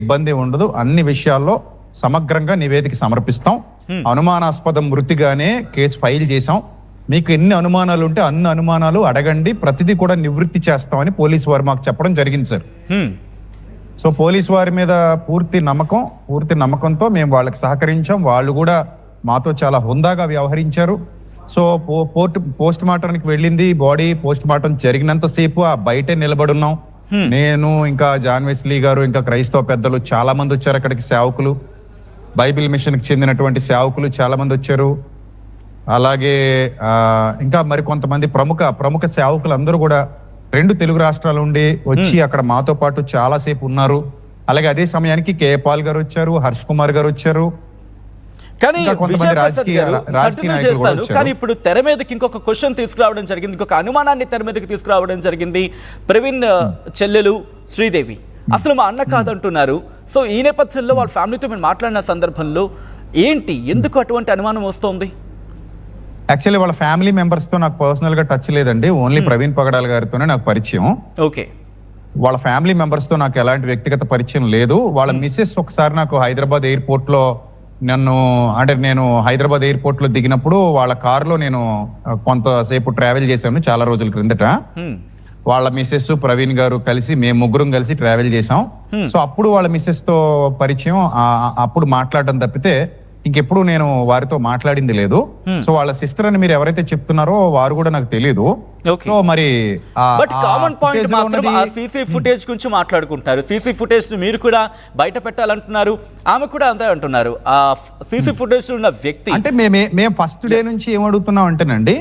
ఇబ్బంది ఉండదు. అన్ని విషయాల్లో సమగ్రంగా నివేదిక సమర్పిస్తాం. అనుమానాస్పద మృతిగానే కేసు ఫైల్ చేశాం. మీకు ఎన్ని అనుమానాలు ఉంటే అన్ని అనుమానాలు అడగండి, ప్రతిదీ కూడా నివృత్తి చేస్తామని పోలీసు వారు మాకు చెప్పడం జరిగింది సార్. సో పోలీసు వారి మీద పూర్తి నమ్మకంతో మేము వాళ్ళకి సహకరించాం. వాళ్ళు కూడా మాతో చాలా హుందాగా వ్యవహరించారు. సో పోస్ట్ మార్టంకి వెళ్ళింది బాడీ. పోస్ట్ మార్టం జరిగినంతసేపు ఆ బయటే నిలబడున్నాం. నేను ఇంకా జాన్ వెస్లీ గారు ఇంకా క్రైస్తవ పెద్దలు చాలా మంది వచ్చారు అక్కడికి. సేవకులు, బైబిల్ మిషన్ కి చెందినటువంటి సేవకులు చాలా మంది వచ్చారు. అలాగే ఇంకా మరి కొంతమంది ప్రముఖ సేవకులు అందరూ కూడా 2 తెలుగు రాష్ట్రాల నుండి వచ్చి అక్కడ మాతో పాటు చాలా సేపు ఉన్నారు. అలాగే అదే సమయానికి కే పాల్ గారు వచ్చారు, హర్ష్ కుమార్ గారు వచ్చారు. కానీ రాజకీయ నాయకులు కూడా వచ్చారు. కానీ ఇప్పుడు తెర మీదకి ఇంకొక క్వశ్చన్ తీసుకురావడం జరిగింది, ఇంకొక అనుమానాన్ని తెర మీదకి తీసుకురావడం జరిగింది. ప్రవీణ్ చెల్లెలు శ్రీదేవి అసలు మా అన్న కాదంటున్నారు. సో ఈ నేపథ్యంలో వాళ్ళ ఫ్యామిలీతో మేము మాట్లాడిన సందర్భంలో ఎందుకు అటువంటి అనుమానం వస్తోంది? యాక్చువల్లీ వాళ్ళ ఫ్యామిలీ మెంబర్స్ తో నాకు పర్సనల్ గా టచ్ లేదండి. ఓన్లీ ప్రవీణ్ పగడాల్ గారితోనే నాకు పరిచయం. ఓకే. వాళ్ళ ఫ్యామిలీ మెంబర్స్ తో నాకు ఎలాంటి వ్యక్తిగత పరిచయం లేదు. వాళ్ళ మిస్సెస్ ఒకసారి నాకు హైదరాబాద్ ఎయిర్పోర్ట్ లో నేను హైదరాబాద్ ఎయిర్పోర్ట్ లో దిగినప్పుడు వాళ్ళ కారులో నేను కొంతసేపు ట్రావెల్ చేశాను చాలా రోజుల క్రిందట. వాళ్ళ మిస్సెస్ ప్రవీణ్ గారు కలిసి మేము ముగ్గురం కలిసి ట్రావెల్ చేసాం. సో అప్పుడు వాళ్ళ మిస్సెస్ తో పరిచయం, అప్పుడు మాట్లాడడం తప్పితే ఇంకెప్పుడు నేను వారితో మాట్లాడింది లేదు. సో వాళ్ళ సిస్టర్ అని మీరు ఎవరైతే చెప్తున్నారో వారు కూడా నాకు తెలియదు. సో మరి కామన్ పాయింట్ మాత్రం ఆ సీసీ ఫుటేజ్ గురించి మాట్లాడుకుంటారు. సీసీ ఫుటేజ్ మీరు కూడా బయట పెట్టాలంటున్నారు, ఆమె కూడా అంతే అంటున్నారు. ఆ సీసీ ఫుటేజ్ ఉన్న వ్యక్తి అంటే మేము ఫస్ట్ డే నుంచి ఏమడుగుతున్నాం అంటేనండి,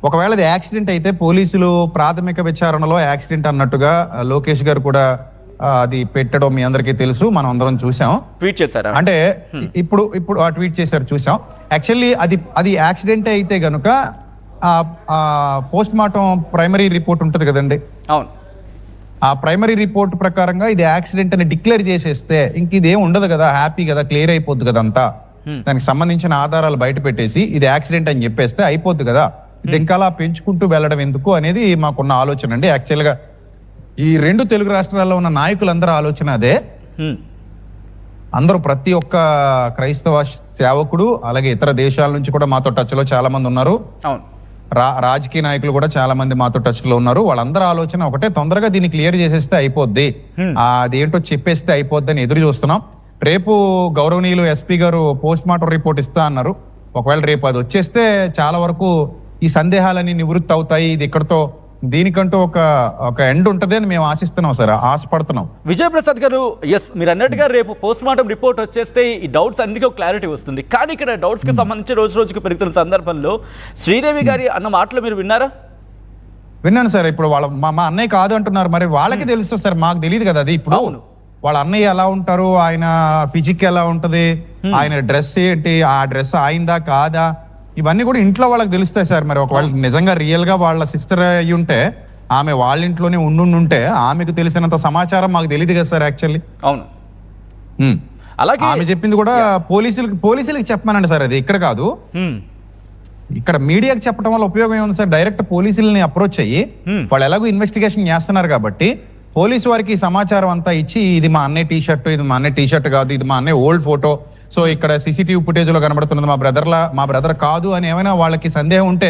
ఒకవేళ అది యాక్సిడెంట్ అయితే పోలీసులు ప్రాథమిక విచారణలో యాక్సిడెంట్ అన్నట్టుగా లోకేష్ గారు కూడా అది పెట్టడం మీ అందరికీ తెలుసు, మనం అందరం చూసాం. ట్వీట్ చేశారు అంటే ఇప్పుడు ఆ ట్వీట్ చేశారు, చూసాం. యాక్చువల్లీ అది యాక్సిడెంట్ అయితే గనుక పోస్ట్ మార్టం ప్రైమరీ రిపోర్ట్ ఉంటుంది కదండి. అవును. ఆ ప్రైమరీ రిపోర్ట్ ప్రకారంగా ఇది యాక్సిడెంట్ అని డిక్లేర్ చేసేస్తే ఇంక ఇదేం ఉండదు కదా, హ్యాపీ కదా, క్లియర్ అయిపోద్ది కదా అంతా. దానికి సంబంధించిన ఆధారాలు బయట పెట్టేసి ఇది యాక్సిడెంట్ అని చెప్పేస్తే అయిపోద్ది కదా. ఇది ఇంకా అలా పెంచుకుంటూ వెళ్ళడం ఎందుకు అనేది మాకున్న ఆలోచన అండి. యాక్చువల్ గా ఈ 2 తెలుగు రాష్ట్రాల్లో ఉన్న నాయకులందరూ ఆలోచన అదే. అందరూ ప్రతి ఒక్క క్రైస్తవ సేవకుడు అలాగే ఇతర దేశాల నుంచి కూడా మాతో టచ్ లో చాలా మంది ఉన్నారు. రాజకీయ నాయకులు కూడా చాలా మంది మాతో టచ్ లో ఉన్నారు. వాళ్ళందరూ ఆలోచన ఒకటే, తొందరగా దీన్ని క్లియర్ చేసేస్తే అయిపోద్ది, అదేంటో చెప్పేస్తే అయిపోద్ది అని ఎదురు చూస్తున్నాం. రేపు గౌరవనీయులు ఎస్పీ గారు పోస్ట్ మార్టం రిపోర్ట్ ఇస్తా అన్నారు. ఒకవేళ రేపు అది వచ్చేస్తే చాలా వరకు ఈ సందేహాలన్నీ నివృత్తి అవుతాయి. ఇది ఇక్కడతో దీనికంటూ ఒక ఎండ్ ఉంటది అని మేము ఆశిస్తున్నాం సార్, ఆశపడుతున్నాం. విజయ్ ప్రసాద్ గారు, మీరు అన్నట్టుగా రేపు పోస్ట్ మార్టం రిపోర్ట్ వచ్చేస్తే ఈ డౌట్స్ అన్నికో క్లారిటీ వస్తుంది. కానీ ఇక్కడ డౌట్స్ కి సంబంధించి రోజుకి పెరుగుతున్న సందర్భంలో శ్రీదేవి గారి అన్న మాటలు మీరు విన్నారా? విన్నాను సార్. ఇప్పుడు వాళ్ళ మా అన్నయ్య కాదు అంటున్నారు, మరి వాళ్ళకి తెలుస్తుంది సార్, మాకు తెలియదు కదా అది. ఇప్పుడు వాళ్ళ అన్నయ్య ఎలా ఉంటారు, ఆయన ఫిజిక్ ఎలా ఉంటది, ఆయన డ్రెస్ ఏంటి, ఆ డ్రెస్ ఆయిందా కాదా, ఇవన్నీ కూడా ఇంట్లో వాళ్ళకి తెలుస్తాయి సార్. మరి ఒకవేళ నిజంగా రియల్ గా వాళ్ళ సిస్టర్ అయ్యి ఉంటే, ఆమె వాళ్ళ ఇంట్లోనే ఉండుంటే ఆమెకు తెలిసినంత సమాచారం మాకు తెలియదు కదా సార్ యాక్చువల్లీ. అవును. అలాగే ఆమె చెప్పింది కూడా పోలీసులకి చెప్పమనండి సార్, అది ఇక్కడ కాదు. ఇక్కడ మీడియాకి చెప్పడం వల్ల ఉపయోగం ఏముంది సార్? డైరెక్ట్ పోలీసులని అప్రోచ్ అయ్యి వాళ్ళు ఎలాగో ఇన్వెస్టిగేషన్ చేస్తున్నారు కాబట్టి పోలీసు వారికి సమాచారం అంతా ఇచ్చి, ఇది మా అన్నయ్య టీషర్ట్, ఇది మా అన్నయ్య టీషర్ట్ కాదు, ఇది మా అన్నయ్య ఓల్డ్ ఫోటో, సో ఇక్కడ సీసీటీవీ ఫుటేజ్ లో కనబడుతున్నది మా బ్రదర్ కాదు అని ఏమైనా వాళ్ళకి సందేహం ఉంటే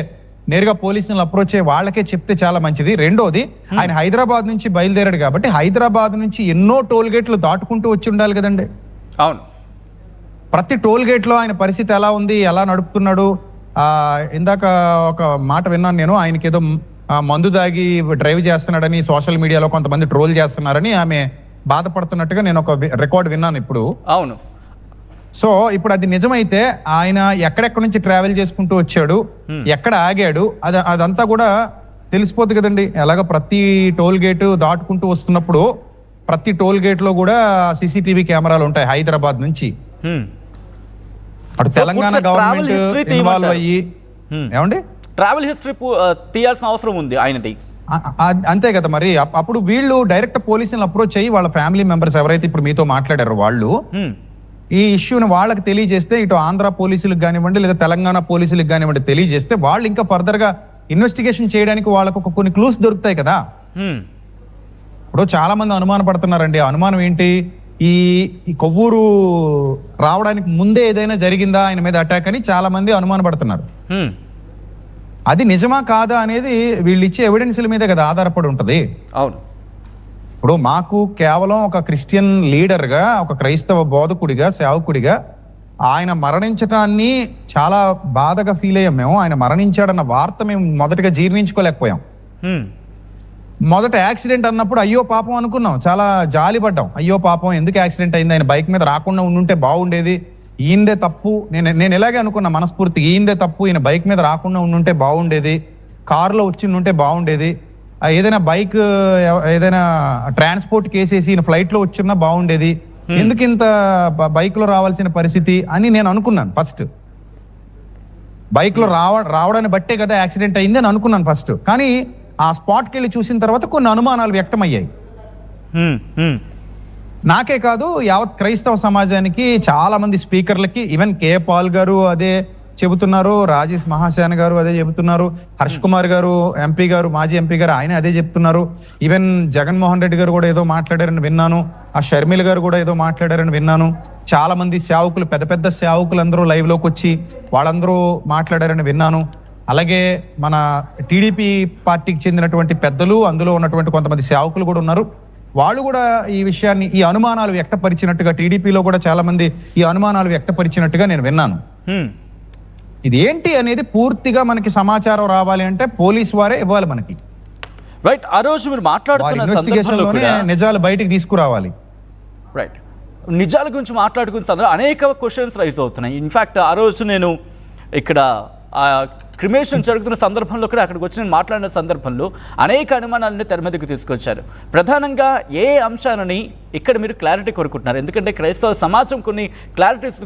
నేరుగా పోలీసులను అప్రోచ్ అయ్యి వాళ్ళకే చెప్తే చాలా మంచిది. రెండోది, ఆయన హైదరాబాద్ నుంచి బయలుదేరాడు కాబట్టి హైదరాబాద్ నుంచి ఎన్నో టోల్ గేట్లు దాటుకుంటూ వచ్చి ఉండాలి కదండి. అవును. ప్రతి టోల్ గేట్ లో ఆయన పరిస్థితి ఎలా ఉంది, ఎలా నడుపుతున్నాడు. ఇందాక ఒక మాట విన్నాను నేను, ఆయనకి ఏదో మందు దాగి డ్రైవ్ చేస్తున్నాడని సోషల్ మీడియాలో కొంతమంది ట్రోల్ చేస్తున్నారని ఆమె బాధపడుతున్నట్టుగా నేను ఒక రికార్డ్ విన్నాను ఇప్పుడు. అవును. సో ఇప్పుడు అది నిజమైతే ఆయన ఎక్కడెక్కడ నుంచి ట్రావెల్ చేసుకుంటూ వచ్చాడు, ఎక్కడ ఆగాడు, అదంతా కూడా తెలిసిపోద్ది కదండి. ఎలాగ ప్రతి టోల్ గేట్ దాటుకుంటూ వస్తున్నప్పుడు ప్రతి టోల్ గేట్ లో కూడా సీసీటీవీ కెమెరాలు ఉంటాయి హైదరాబాద్ నుంచి. అటు తెలంగాణ గవర్నమెంట్ ఇన్వాల్వ్ అయ్యి ఏమండి ట్రావెల్ హిస్టరీ తీయాల్సిన అవసరం ఉంది ఆయనది. అంతే కదా మరి. అప్పుడు వీళ్ళు డైరెక్ట్ పోలీసులను అప్రోచ్ అయ్యి వాళ్ళ ఫ్యామిలీ మెంబర్స్ ఎవరైతే ఇప్పుడు మీతో మాట్లాడారో వాళ్ళు ఈ ఇష్యూని వాళ్ళకి తెలియజేస్తే, ఇటు ఆంధ్ర పోలీసులకు కానివ్వండి లేదా తెలంగాణ పోలీసులకు కానివ్వండి తెలియజేస్తే వాళ్ళు ఇంకా ఫర్దర్ గా ఇన్వెస్టిగేషన్ చేయడానికి వాళ్ళకు కొన్ని క్లూస్ దొరుకుతాయి కదా. ఇప్పుడు చాలా మంది అనుమాన పడుతున్నారండి. అనుమానం ఏంటి, ఈ కొవ్వూరు రావడానికి ముందే ఏదైనా జరిగిందా ఆయన మీద అటాక్ అని చాలా మంది అనుమానపడుతున్నారు. హ్మ్. అది నిజమా కాదా అనేది వీళ్ళు ఇచ్చే ఎవిడెన్స్ల మీదే కదా ఆధారపడి ఉంటది. అవును. ఇప్పుడు మాకు కేవలం ఒక క్రిస్టియన్ లీడర్గా, ఒక క్రైస్తవ బోధకుడిగా, సేవకుడిగా ఆయన మరణించటాన్ని చాలా బాధగా ఫీల్ అయ్యాం మేము. ఆయన మరణించాడన్న వార్త మేము మొదటగా జీర్ణించుకోలేకపోయాం. హ్మ్. మొదట యాక్సిడెంట్ అన్నప్పుడు అయ్యో పాపం అనుకున్నాం, చాలా జాలి పడ్డాం. అయ్యో పాపం ఎందుకు యాక్సిడెంట్ అయింది, ఆయన బైక్ మీద రాకుండా ఉండుంటే బాగుండేది, ఈయందే తప్పు. నేను ఇలాగే అనుకున్నా మనస్ఫూర్తిగా, ఈయందే తప్పు, ఈయన బైక్ మీద రాకుండా ఉండుంటే బాగుండేది, కారులో వచ్చి ఉంటే బాగుండేది, ఏదైనా బైక్ ఏదైనా ట్రాన్స్పోర్ట్ కేసేసి ఈయన ఫ్లైట్లో వచ్చినా బాగుండేది, ఎందుకు ఇంత బైక్లో రావాల్సిన పరిస్థితి అని నేను అనుకున్నాను ఫస్ట్. బైక్లో రావడాన్ని బట్టే కదా యాక్సిడెంట్ అయింది అని అనుకున్నాను ఫస్ట్. కానీ ఆ స్పాట్కి వెళ్ళి చూసిన తర్వాత కొన్ని అనుమానాలు వ్యక్తమయ్యాయి. హ్మ్. హ్మ్. నాకే కాదు, యావత్ క్రైస్తవ సమాజానికి, చాలా మంది స్పీకర్లకి, ఈవెన్ కే పాల్ గారు అదే చెబుతున్నారు, రాజేష్ మహాసేన గారు అదే చెబుతున్నారు, హర్ష్ కుమార్ గారు ఎంపీ గారు, మాజీ ఎంపీ గారు ఆయన అదే చెప్తున్నారు. ఈవెన్ జగన్మోహన్ రెడ్డి గారు కూడా ఏదో మాట్లాడారని విన్నాను, ఆ షర్మిల గారు కూడా ఏదో మాట్లాడారని విన్నాను. చాలా మంది సేవకులు, పెద్ద పెద్ద సేవకులు అందరూ లైవ్లోకి వచ్చి వాళ్ళందరూ మాట్లాడారని విన్నాను. అలాగే మన టీడీపీ పార్టీకి చెందినటువంటి పెద్దలు, అందులో ఉన్నటువంటి కొంతమంది సేవకులు కూడా ఉన్నారు. వాళ్ళు కూడా ఈ విషయాన్ని, ఈ అనుమానాలు వ్యక్తపరిచినట్టుగా, టీడీపీలో కూడా చాలా మంది ఈ అనుమానాలు వ్యక్తపరిచినట్టుగా నేను విన్నాను. ఇది ఏంటి అనేది పూర్తిగా మనకి సమాచారం రావాలి అంటే పోలీసు వారే ఇవ్వాలి మనకి. రైట్. ఆ రోజు మీరు మాట్లాడుతున్న ఇన్వెస్టిగేషన్ లోనే నిజాలు బయటికి తీసుకురావాలి. రైట్. నిజాల గురించి మాట్లాడుకున్న సందర్భంలో అనేక క్వశ్చన్స్ రైజ్ అవుతున్నాయి. ఇన్ఫ్యాక్ట్ ఆ రోజు నేను ఇక్కడ క్రిమేషన్ జరుగుతున్న సందర్భంలో కూడా అక్కడికి వచ్చి నేను మాట్లాడిన సందర్భంలో అనేక అనుమానాలను తెర మీదకు తీసుకొచ్చారు. ప్రధానంగా ఏ అంశాలని ఇక్కడ మీరు క్లారిటీ కోరుకుంటున్నారు? ఎందుకంటే క్రైస్తవ సమాజం కొన్ని క్లారిటీస్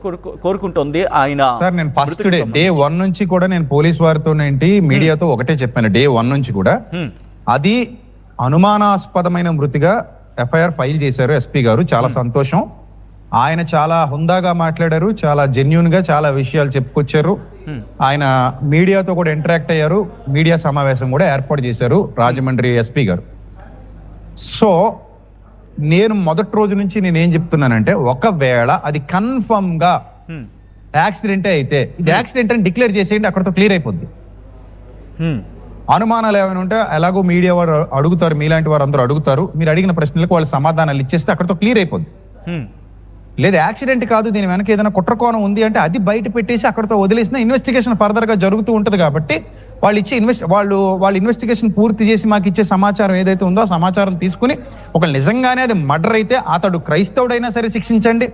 కోరుకుంటుంది. ఆయన సార్, నేను ఫస్ట్ డే 1 నుంచి కూడా నేను పోలీస్ వారితో ఏంటి మీడియాతో ఒకటే చెప్పాను. డే 1 నుంచి కూడా అది అనుమానాస్పదమైన మృతిగా ఎఫ్ఐఆర్ ఫైల్ చేశారు ఎస్పీ గారు. చాలా సంతోషం. ఆయన చాలా హుందాగా మాట్లాడారు, చాలా జెన్యూన్ గా చాలా విషయాలు చెప్పుకొచ్చారు. ఆయన మీడియాతో కూడా ఇంటరాక్ట్ అయ్యారు, మీడియా సమావేశం కూడా ఏర్పాటు చేశారు రాజమండ్రి ఎస్పీ గారు. సో నేను మొదటి రోజు నుంచి నేనేం చెప్తున్నానంటే, ఒకవేళ అది కన్ఫర్మ్ గా యాక్సిడెంటే అయితే ఇది యాక్సిడెంట్ అని డిక్లేర్ చేసేయండి, అక్కడతో క్లియర్ అయిపోద్ది. అనుమానాలు ఏమైనా ఉంటే ఎలాగో మీడియా వారు అడుగుతారు, మీలాంటి వారు అందరూ అడుగుతారు, మీరు అడిగిన ప్రశ్నలకు వాళ్ళు సమాధానాలు ఇచ్చేస్తే అక్కడతో క్లియర్ అయిపోద్ది. లేదా యాక్సిడెంట్ కాదు, దీని వెనక ఏదైనా కుట్రకోణం ఉంది అంటే అది బయట పెట్టేసి అక్కడతో వదిలేసిన ఇన్వెస్టిగేషన్ ఫర్దర్ గా జరుగుతూ ఉంటుంది. కాబట్టి వాళ్ళు ఇచ్చే వాళ్ళు ఇన్వెస్టిగేషన్ పూర్తి చేసి మాకు ఇచ్చే సమాచారం ఏదైతే ఉందో ఆ సమాచారం తీసుకుని, ఒక నిజంగానే అది మర్డర్ అయితే అతడు క్రైస్తవుడైనా సరే శిక్షించండి,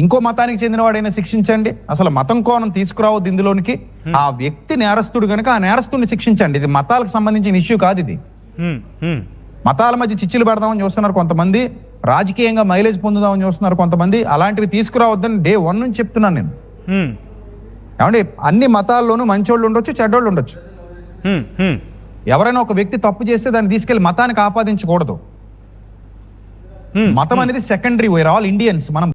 ఇంకో మతానికి చెందినవాడైనా శిక్షించండి, అసలు మతం కోణం తీసుకురావద్దు ఇందులోనికి. ఆ వ్యక్తి నేరస్తుడు కనుక ఆ నేరస్తుడిని శిక్షించండి. ఇది మతాలకు సంబంధించిన ఇష్యూ కాదు. ఇది మతాల మధ్య చిచ్చులు పెడదామని చూస్తున్నారు కొంతమంది, రాజకీయంగా మైలేజ్ పొందుదామని చూస్తున్నారు కొంతమంది. అలాంటివి తీసుకురావద్దని డే 1 నుంచి చెప్తున్నాను నేను. ఏమంటే అన్ని మతాల్లోనూ మంచోళ్ళు ఉండొచ్చు, చెడ్డోళ్ళు ఉండొచ్చు. ఎవరైనా ఒక వ్యక్తి తప్పు చేస్తే దాన్ని తీసుకెళ్లి మతానికి ఆపాదించకూడదు. మతం అనేది సెకండరీ. We are all Indians. మనం